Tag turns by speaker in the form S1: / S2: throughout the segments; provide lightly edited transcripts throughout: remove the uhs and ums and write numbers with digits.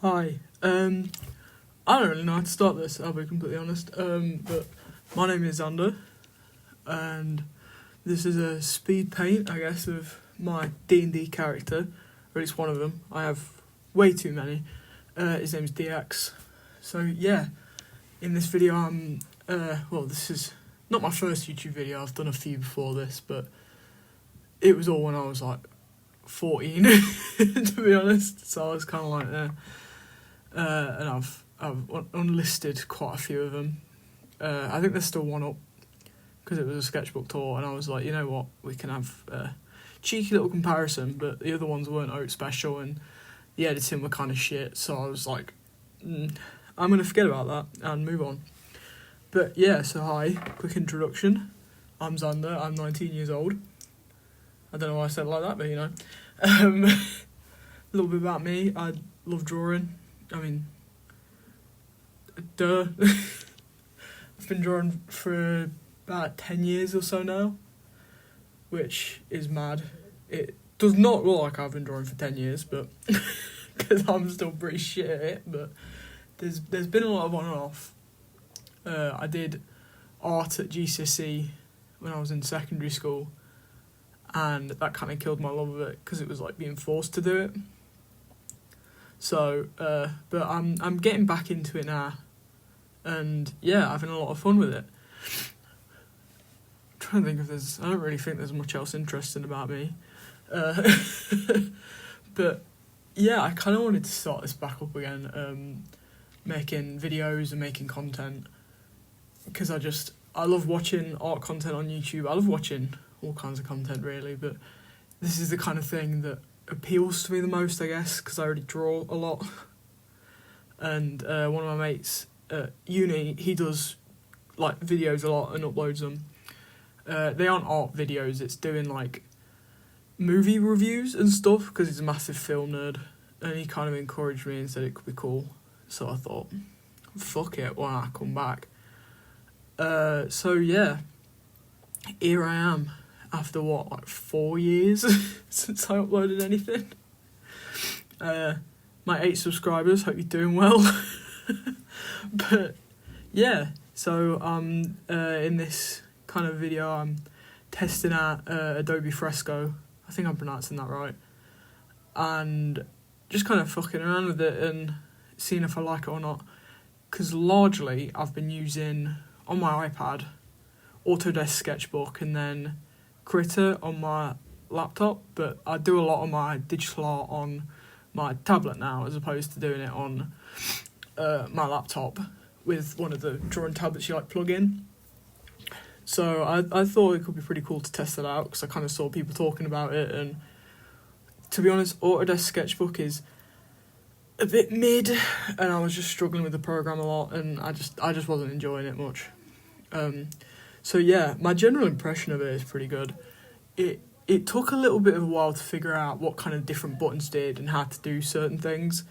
S1: Hi. I don't really know how to start this, I'll be completely honest. But my name is Xander, and this is a speed paint, I guess, of my D&D character, or at least one of them. I have way too many. His name's Diax. So yeah, in this video this is not my first YouTube video, I've done a few before this, but it was all when I was like 14, to be honest, so I was kind of like, and I've unlisted quite a few of them. I think there's still one up, because it was a sketchbook tour, and I was like, you know what, we can have a cheeky little comparison, but the other ones weren't out special, and the editing were kind of shit, so I was like, I'm going to forget about that and move on. But yeah, so hi, quick introduction. I'm Xander, I'm 19 years old. I don't know why I said it like that, but you know. A little bit about me, I love drawing. I mean, duh. I've been drawing for about 10 years or so now, which is mad. It does not look like I've been drawing for 10 years, but because I'm still pretty shit at it, but there's been a lot of on and off. I did art at GCSE when I was in secondary school, and that kind of killed my love of it because it was like being forced to do it. So, but I'm getting back into it now, and yeah, having a lot of fun with it. I'm trying to think if I don't really think there's much else interesting about me. But yeah, I kind of wanted to start this back up again, making videos and making content, because I love watching art content on YouTube. I love watching all kinds of content really, but this is the kind of thing that appeals to me the most, I guess, because I already draw a lot. And one of my mates at uni, he does like videos a lot and uploads them. They aren't art videos, it's doing like movie reviews and stuff, because he's a massive film nerd, and he kind of encouraged me and said it could be cool. So I thought, fuck it, why not come back? So yeah, here I am. After what, like 4 years since I uploaded anything. My 8 subscribers, hope you're doing well. But yeah, so in this kind of video I'm testing out Adobe Fresco. I think I'm pronouncing that right. And just kind of fucking around with it and seeing if I like it or not. Because largely I've been using, on my iPad, Autodesk Sketchbook and then Critter on my laptop, but I do a lot of my digital art on my tablet now as opposed to doing it on my laptop with one of the drawing tablets you like plug in. So I thought it could be pretty cool to test it out, because I kind of saw people talking about it, and to be honest, Autodesk Sketchbook is a bit mid, and I was just struggling with the program a lot, and I just wasn't enjoying it much. So yeah, my general impression of it is pretty good. It took a little bit of a while to figure out what kind of different buttons did and how to do certain things,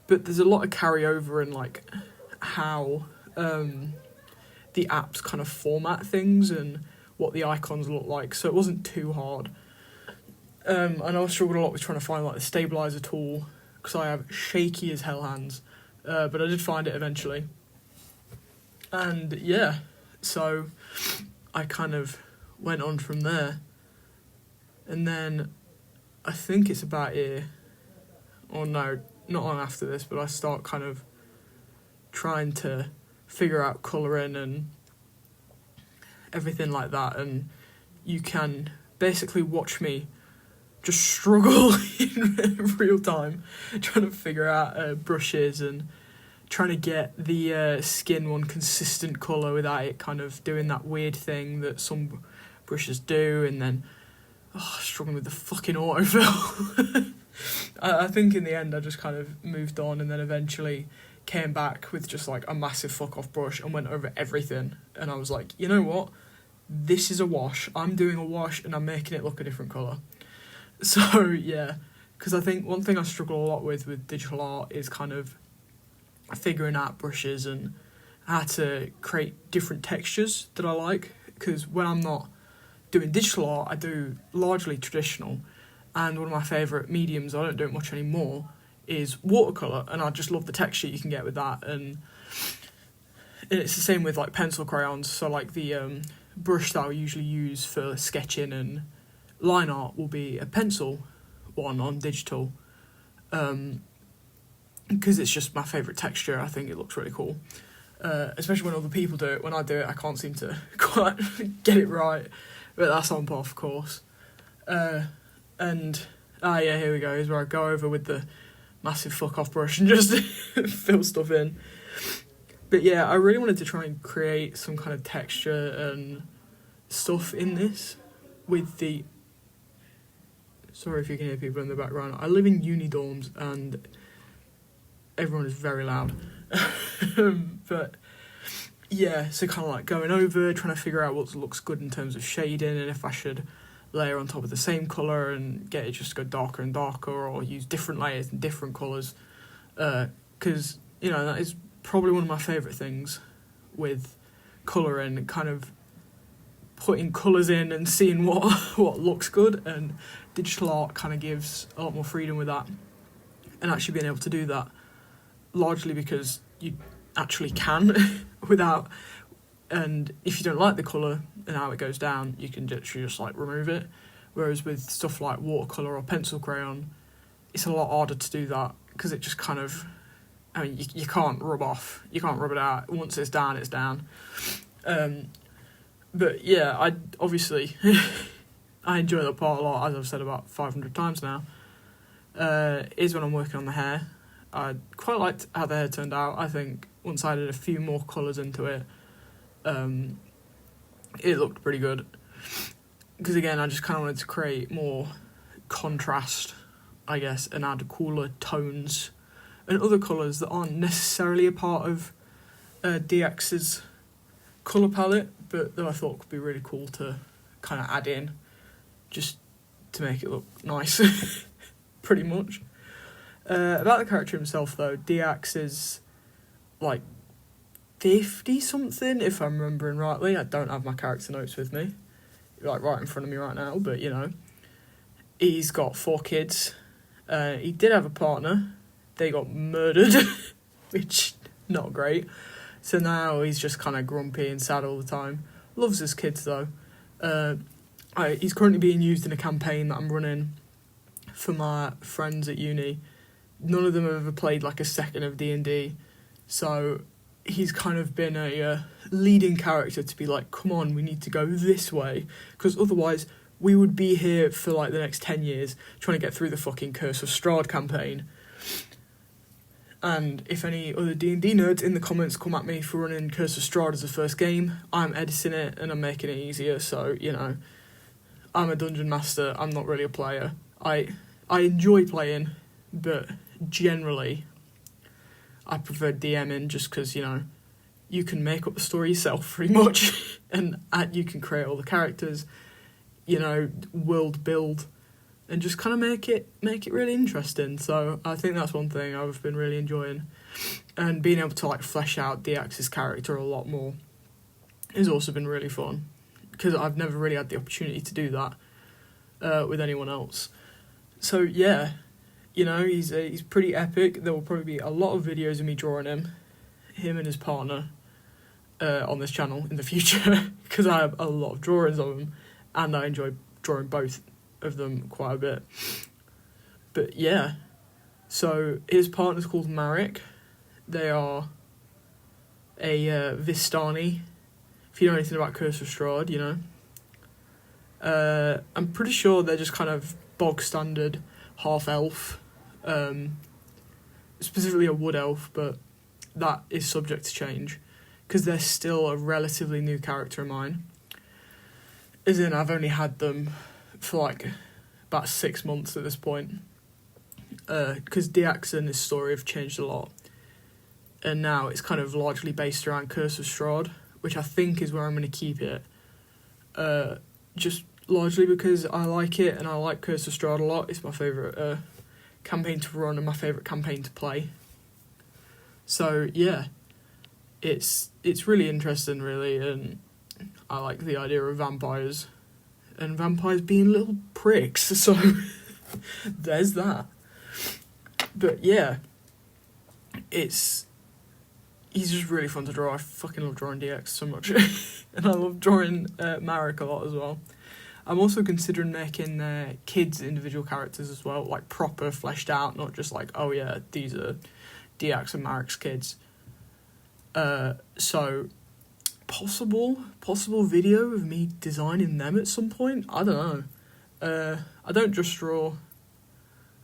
S1: but there's a lot of carryover in like how the apps kind of format things and what the icons look like, so it wasn't too hard. And I struggled a lot with trying to find like the stabilizer tool, because I have shaky as hell hands, but I did find it eventually. And yeah, so I kind of went on from there, and then I think it's about here, or no, not long after this, but I start kind of trying to figure out colouring and everything like that, and you can basically watch me just struggle in real time, trying to figure out brushes and trying to get the skin one consistent colour without it kind of doing that weird thing that some brushes do, and then struggling with the fucking autofill. I think in the end I just kind of moved on, and then eventually came back with just like a massive fuck off brush and went over everything, and I was like, you know what, this is a wash, I'm doing a wash and I'm making it look a different colour. So yeah, because I think one thing I struggle a lot with digital art is kind of figuring out brushes and how to create different textures that I like, because when I'm not doing digital art I do largely traditional, and one of my favourite mediums, I don't do it much anymore, is watercolour, and I just love the texture you can get with that. And it's the same with like pencil crayons. So like the brush that I usually use for sketching and line art will be a pencil one on digital, because it's just my favourite texture. I think it looks really cool, especially when other people do it. When I do it, I can't seem to quite get it right, but that's on par, of course. Yeah, here we go. Here's where I go over with the massive fuck off brush and just fill stuff in. But yeah, I really wanted to try and create some kind of texture and stuff in this with the... Sorry if you can hear people in the background. I live in uni dorms and everyone is very loud. But yeah, so kind of like going over, trying to figure out what looks good in terms of shading, and if I should layer on top of the same colour and get it just to go darker and darker, or use different layers and different colours. Because, you know, that is probably one of my favourite things with colouring, kind of putting colours in and seeing what looks good, and digital art kind of gives a lot more freedom with that, and actually being able to do that largely because you actually can without, and if you don't like the colour and how it goes down, you can literally just like remove it. Whereas with stuff like watercolour or pencil crayon, it's a lot harder to do that because it just kind of, I mean, you can't rub it out. Once it's down, it's down. But yeah, I obviously I enjoy that part a lot, as I've said about 500 times now. Is when I'm working on the hair. I quite liked how the hair turned out. I think once I added a few more colours into it, it looked pretty good. Because again, I just kind of wanted to create more contrast, I guess, and add cooler tones and other colours that aren't necessarily a part of Diax's colour palette, but that I thought could be really cool to kind of add in, just to make it look nice, pretty much. About the character himself, though, Diax is like 50-something, if I'm remembering rightly. I don't have my character notes with me, like right in front of me right now, but you know. He's got 4 kids. He did have a partner. They got murdered, which, not great. So now he's just kind of grumpy and sad all the time. Loves his kids, though. He's currently being used in a campaign that I'm running for my friends at uni. None of them have ever played like a second of D&D, so he's kind of been a leading character to be like, come on, we need to go this way, because otherwise we would be here for like the next 10 years trying to get through the fucking Curse of Strahd campaign. And if any other D&D nerds in the comments come at me for running Curse of Strahd as the first game, I'm editing it and I'm making it easier, so, you know, I'm a dungeon master, I'm not really a player. I enjoy playing, but generally I prefer DMing just because, you know, you can make up the story yourself pretty much, and you can create all the characters, you know, world build, and just kind of make it really interesting. So I think that's one thing I've been really enjoying, and being able to like flesh out Diax's character a lot more has also been really fun, because I've never really had the opportunity to do that with anyone else. So yeah, you know, he's pretty epic. There will probably be a lot of videos of me drawing him and his partner on this channel in the future, because I have a lot of drawings of him, and I enjoy drawing both of them quite a bit. But yeah, so his partner's called Marek. They are a Vistani. If you know anything about Curse of Strahd, you know. I'm pretty sure they're just kind of bog standard half-elf, specifically a wood elf, but that is subject to change, because they're still a relatively new character of mine. As in, I've only had them for like about 6 months at this point, because Diax and his story have changed a lot, and now it's kind of largely based around Curse of Strahd, which I think is where I'm going to keep it, just largely because I like it, and I like Curse of Strahd a lot. It's my favourite campaign to run and my favourite campaign to play. So yeah, it's really interesting, really, and I like the idea of vampires, and vampires being little pricks, so there's that. But yeah, he's just really fun to draw. I fucking love drawing Diax so much. And I love drawing Marek a lot as well. I'm also considering making kids' individual characters as well, like proper fleshed out, not just like, oh yeah, these are Diax and Marek's kids. So possible video of me designing them at some point. I don't know. I don't just draw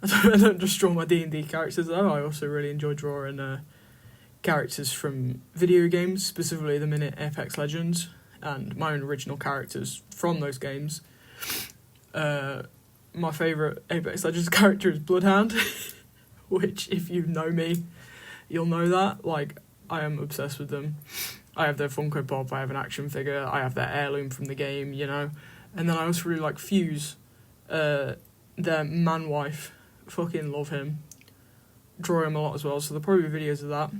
S1: my D&D characters though. I also really enjoy drawing characters from video games, specifically the minute Apex Legends, and my own original characters from those games. My favourite Apex Legends character is Bloodhound, which if you know me, you'll know that. Like, I am obsessed with them. I have their Funko Pop, I have an action figure, I have their heirloom from the game, you know. And then I also really like Fuse, their man wife. Fucking love him. Draw him a lot as well, so there'll probably be videos of that.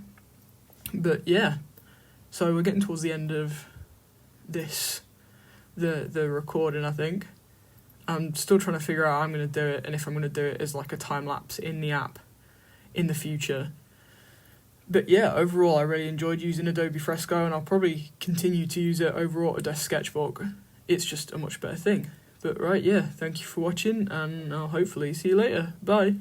S1: But yeah, so we're getting towards the end of this, the recording, I think. I'm still trying to figure out how I'm going to do it, and if I'm going to do it as like a time-lapse in the app in the future. But yeah, overall I really enjoyed using Adobe Fresco, and I'll probably continue to use it over Autodesk Sketchbook. It's just a much better thing. But right, yeah, thank you for watching, and I'll hopefully see you later. Bye.